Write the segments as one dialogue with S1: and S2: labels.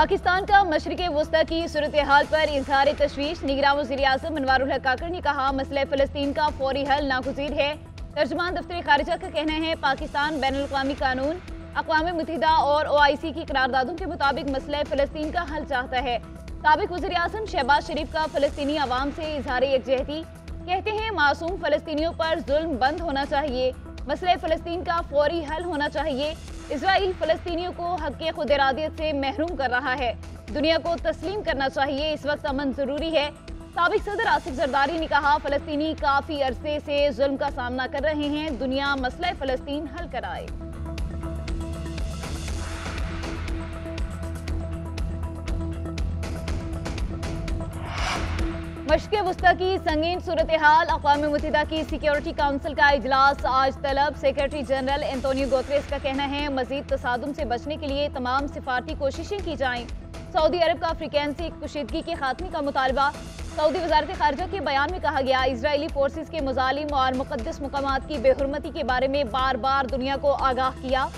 S1: पाकिस्तान का मशरिक़े वस्ता की सूरत हाल पर इजहार तशवीश। निगरान वज़ीर-ए-आज़म अनवारुल हक काकड़ ने कहा, मसला फ़लस्तीन का फौरी हल नागुज़ीर है। तर्जुमान दफ्तर खारिजा का कहना है, पाकिस्तान बैनुल-अक़वामी कानून, अक़वाम मुत्तहिदा और OIC की करारदादों के मुताबिक मसला फ़लस्तीन का हल चाहता है। साबिक़ वज़ीर-ए-आज़म शहबाज शरीफ का फ़लस्तीनी अवाम से इजहार यकजहती। कहते हैं, मासूम फ़लस्तीनियों पर जुल्म बंद होना चाहिए, मसला फ़लस्तीन का फौरी हल होना चाहिए। इजराइल फ़लस्तीनियों को हक़ खुद इरादियत से महरूम कर रहा है, दुनिया को तस्लीम करना चाहिए। इस वक्त अमन ज़रूरी है। साबिक़ सदर आसिफ ज़रदारी ने कहा, फ़लस्तीनी काफ़ी अरसे से जुल्म का सामना कर रहे हैं, दुनिया मसला फ़लस्तीन हल कराए। मशरिक़े वस्ता की संगीन सूरत हाल। अक़वाम मुत्तहिदा की सिक्योरिटी काउंसिल का इजलास आज तलब। सेक्रेटरी जनरल एंटोनियो गुतेरेस का कहना है, मज़ीद तसादुम से बचने के लिए तमाम सिफारती कोशिशें की जाएं। सऊदी अरब का अफ्रीकन से कुशीदगी के खात्मे का मुतालबा। सऊदी वज़ारत खारजा के बयान में कहा गया, इजरायली फोर्सेस के मुजालिम और मुक़द्दस मकामात की बेहुरमती के बारे में बार बार दुनिया को आगाह किया।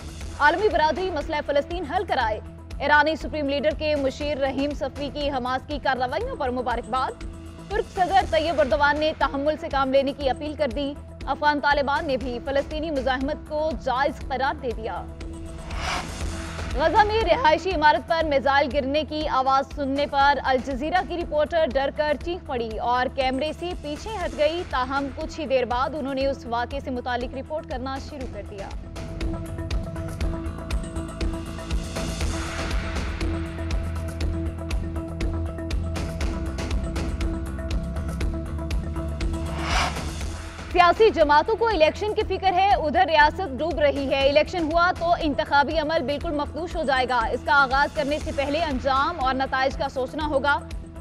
S1: आलमी बरादरी मसला फ़लस्तीन हल कराए। ईरानी सुप्रीम लीडर के मुशीर रहीम सफ़वी की हमास की कार्रवाइयों पर मुबारकबाद। तुर्क सदर तैयब एर्दोगान ने तहम्मुल से काम लेने की अपील कर दी। अफगान तालिबान ने भी फ़लस्तीनी मुज़ाहिमत को जायज़ करार दे दिया। गजा में रिहायशी इमारत पर मिसाइल गिरने की आवाज़ सुनने पर अल जज़ीरा की रिपोर्टर डर कर चीख पड़ी और कैमरे से पीछे हट गई। ताहम कुछ ही देर बाद उन्होंने उस वाक़े से मुतालिक रिपोर्ट करना शुरू कर दिया। सियासी जमातों को इलेक्शन की फिक्र है, उधर रियासत डूब रही है। इलेक्शन हुआ तो इंतखाबी अमल बिल्कुल मखदूश हो जाएगा। इसका आगाज करने से पहले अंजाम और नताइज का सोचना होगा।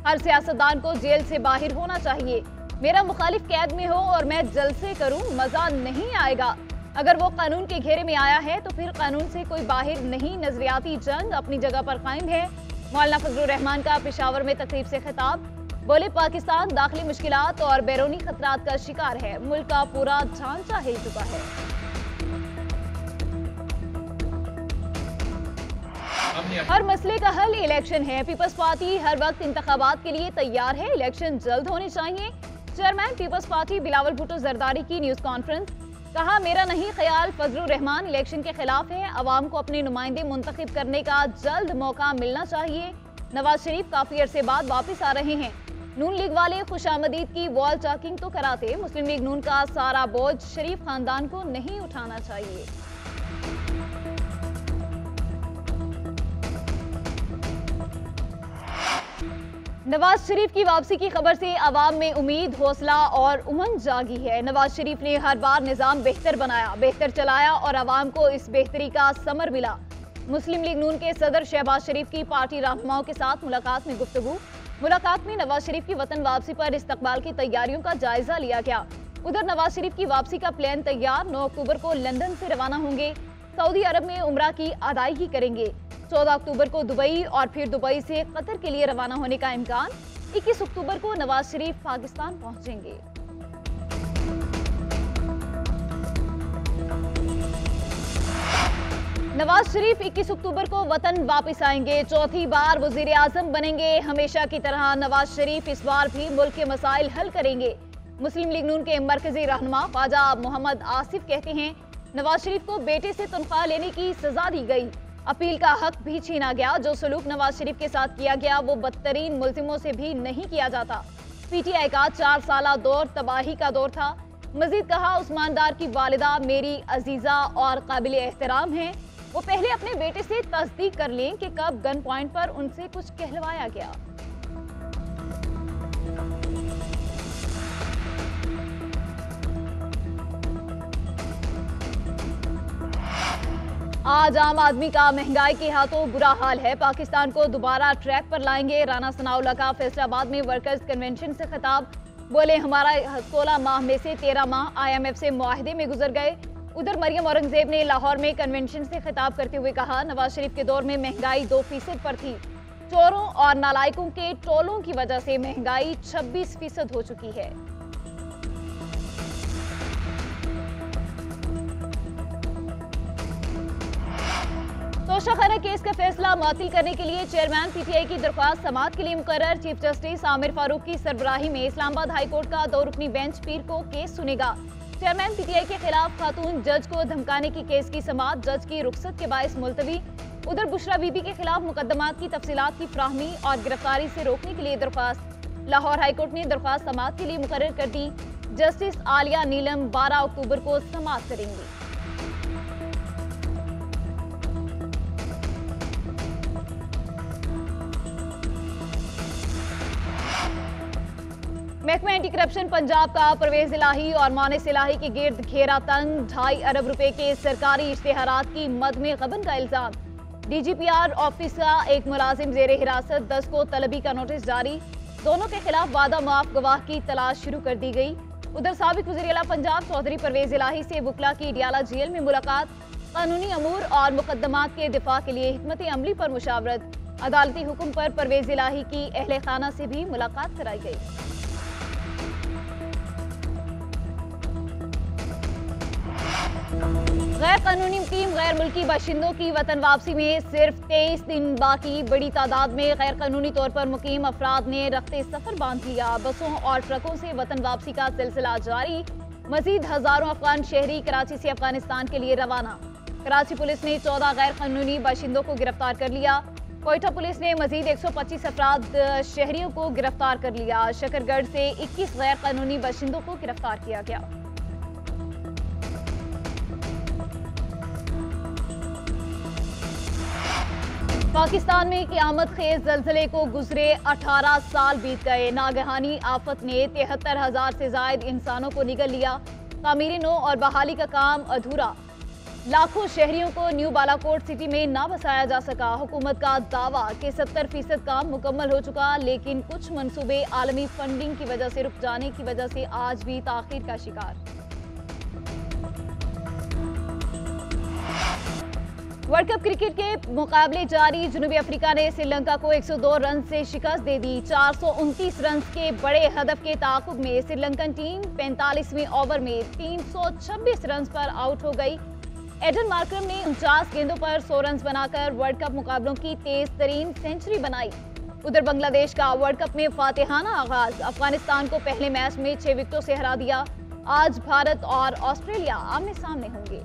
S1: हर सियासतदान को जेल से बाहर होना चाहिए। मेरा मुखालिफ कैद में हो और मैं जलसे करूं, मजा नहीं आएगा। अगर वो कानून के घेरे में आया है तो फिर कानून से कोई बाहर नहीं। नजरियाती जंग अपनी जगह पर कायम है। मौलाना फजलुर रहमान का पेशावर में तकरीब से खिताब। बोले, पाकिस्तान दाखिली मुश्किलात और बैरूनी खतरात का शिकार है, मुल्क का पूरा ढांचा हिल चुका है। हर मसले का हल इलेक्शन है। पीपल्स पार्टी हर वक्त इंतखाबात के लिए तैयार है, इलेक्शन जल्द होने चाहिए। Chairman Peoples Party Bilawal Bhutto Zardari की न्यूज कॉन्फ्रेंस। कहा, मेरा नहीं ख्याल फजलुर रहमान इलेक्शन के खिलाफ है। अवाम को अपने नुमाइंदे मुंतखब करने का जल्द मौका मिलना चाहिए। नवाज शरीफ काफी अरसे बाद वापिस आ रहे हैं। नून लीग वाले खुशामदीद की वॉल टॉकिंग तो कराते, मुस्लिम लीग नून का सारा बोझ शरीफ खानदान को नहीं उठाना चाहिए। नवाज शरीफ की वापसी की खबर से अवाम में उम्मीद, हौसला और उमंग जागी है। नवाज शरीफ ने हर बार निजाम बेहतर बनाया, बेहतर चलाया और अवाम को इस बेहतरी का समर मिला। मुस्लिम लीग नून के सदर शहबाज शरीफ की पार्टी रहनुमाओं के साथ मुलाकात में गुफ्तगू। मुलाकात में नवाज शरीफ की वतन वापसी पर इस्तकबाल की तैयारियों का जायजा लिया गया। उधर नवाज शरीफ की वापसी का प्लान तैयार। 9 अक्टूबर को लंदन से रवाना होंगे। सऊदी अरब में उम्रा की अदायगी करेंगे। 14 अक्टूबर को दुबई और फिर दुबई से कतर के लिए रवाना होने का इम्कान। 21 अक्टूबर को नवाज शरीफ पाकिस्तान पहुंचेंगे। नवाज शरीफ 21 अक्टूबर को वतन वापस आएंगे। चौथी बार वजीर आजम बनेंगे। हमेशा की तरह नवाज शरीफ इस बार भी मुल्क के मसाइल हल करेंगे। मुस्लिम लीग नून के मरकजी रहनुमा ख्वाजा मोहम्मद आसिफ कहते हैं, नवाज शरीफ को बेटे से तनख्वाह लेने की सजा दी गई, अपील का हक भी छीना गया। जो सलूक नवाज शरीफ के साथ किया गया वो बदतरीन मुल्जिमों से भी नहीं किया जाता। PTI का 4 साला दौर तबाही का दौर था। मजीद कहा, उस्मान डार की वालिदा मेरी अजीजा और काबिल एहतराम है। वो पहले अपने बेटे से तस्दीक कर लें कि कब गन पॉइंट पर उनसे कुछ कहलवाया गया। आज आम आदमी का महंगाई के हाथों बुरा हाल है। पाकिस्तान को दोबारा ट्रैक पर लाएंगे। राना सनाउल्लाह का फैसलाबाद में वर्कर्स कन्वेंशन से खिताब। बोले, हमारा 16 माह में से 13 माह IMF से मुआहदे में गुजर गए। उधर मरियम औरंगजेब ने लाहौर में कन्वेंशन से खिताब करते हुए कहा, नवाज शरीफ के दौर में महंगाई 2% पर थी। चोरों और नालायकों के टोलों की वजह से महंगाई 26% हो चुकी है। तोशाखाना केस का फैसला मुअत्तल करने के लिए चेयरमैन पीटीआई की दरख्वास्त समाअत के लिए मुकर्रर। चीफ जस्टिस आमिर फारूक की सरबराही में इस्लामाबाद हाई कोर्ट का 2 रुकनी बेंच पीर को केस सुनेगा। चेयरमैन पीटीआई के खिलाफ खातून जज को धमकाने की केस की समाअत जज की रुखसत के बायस मुलतवी। उधर बुशरा बीबी के खिलाफ मुकदमात की तफसीलात की फ्राहमी और गिरफ्तारी से रोकने के लिए दरख्वास्त। लाहौर हाईकोर्ट ने दरख्वास्त समाअत के लिए मुकर्रर कर दी। जस्टिस आलिया नीलम 12 अक्टूबर को समाअत करेंगी। महकमा एंटी करप्शन पंजाब का परवेज इलाही और मोनिस इलाही के गिर्द घेरा तंग। 2.5 अरब रुपए के सरकारी इश्तेहारात की मद में गबन का इल्जाम। डीजीपीआर ऑफिस का एक मुलाजिम जेर हिरासत, 10 को तलबी का नोटिस जारी। दोनों के खिलाफ वादा माफ गवाह की तलाश शुरू कर दी गई। उधर साबिक वज़ीर आला पंजाब चौधरी परवेज इलाही से वकला की डियाला जेल में मुलाकात। कानूनी अमूर और मुकदमात के दिफा के लिए हिकमत अमली पर मुशावरत। अदालती हुक्म पर परवेज इलाही की अहले खाना से भी मुलाकात कराई गई। गैर कानूनी मुकीम गैर मुल्की बाशिंदों की वतन वापसी में सिर्फ 23 दिन बाकी। बड़ी तादाद में गैर कानूनी तौर पर मुकीम अफराद ने रफ्ते सफर बांध लिया। बसों और ट्रकों से वतन वापसी का सिलसिला जारी। मजीद हजारों अफगान शहरी कराची से अफगानिस्तान के लिए रवाना। कराची पुलिस ने 14 गैर कानूनी बाशिंदों को गिरफ्तार कर लिया। कोयटा पुलिस ने मजीद 125 अफराद शहरियों को गिरफ्तार कर लिया। शकरगढ़ से 21 गैर कानूनी बाशिंदों को गिरफ्तार किया गया। पाकिस्तान में क़यामत खेज ज़लज़ले को गुजरे 18 साल बीत गए। नागहानी आफत ने 73,000 से जायद इंसानों को निगल लिया। तामीर नो और बहाली का काम अधूरा। लाखों शहरियों को न्यू बालाकोट सिटी में ना बसाया जा सका। हुकूमत का दावा कि 70% काम मुकम्मल हो चुका, लेकिन कुछ मंसूबे आलमी फंडिंग की वजह से रुक जाने की वजह से आज भी ताखीर का शिकार। वर्ल्ड कप क्रिकेट के मुकाबले जारी। जनूबी अफ्रीका ने श्रीलंका को 102 रन से शिकस्त दे दी। 429 रन के बड़े हदफ के ताक़ुब में श्रीलंकन टीम 45वें ओवर में 326 रन पर आउट हो गई। एडन मार्करम ने 49 गेंदों पर 100 रन बनाकर वर्ल्ड कप मुकाबलों की तेज तरीन सेंचुरी बनाई। उधर बांग्लादेश का वर्ल्ड कप में फातिहाना आगाज। अफगानिस्तान को पहले मैच में 6 विकेटों से हरा दिया। आज भारत और ऑस्ट्रेलिया आमने सामने होंगे।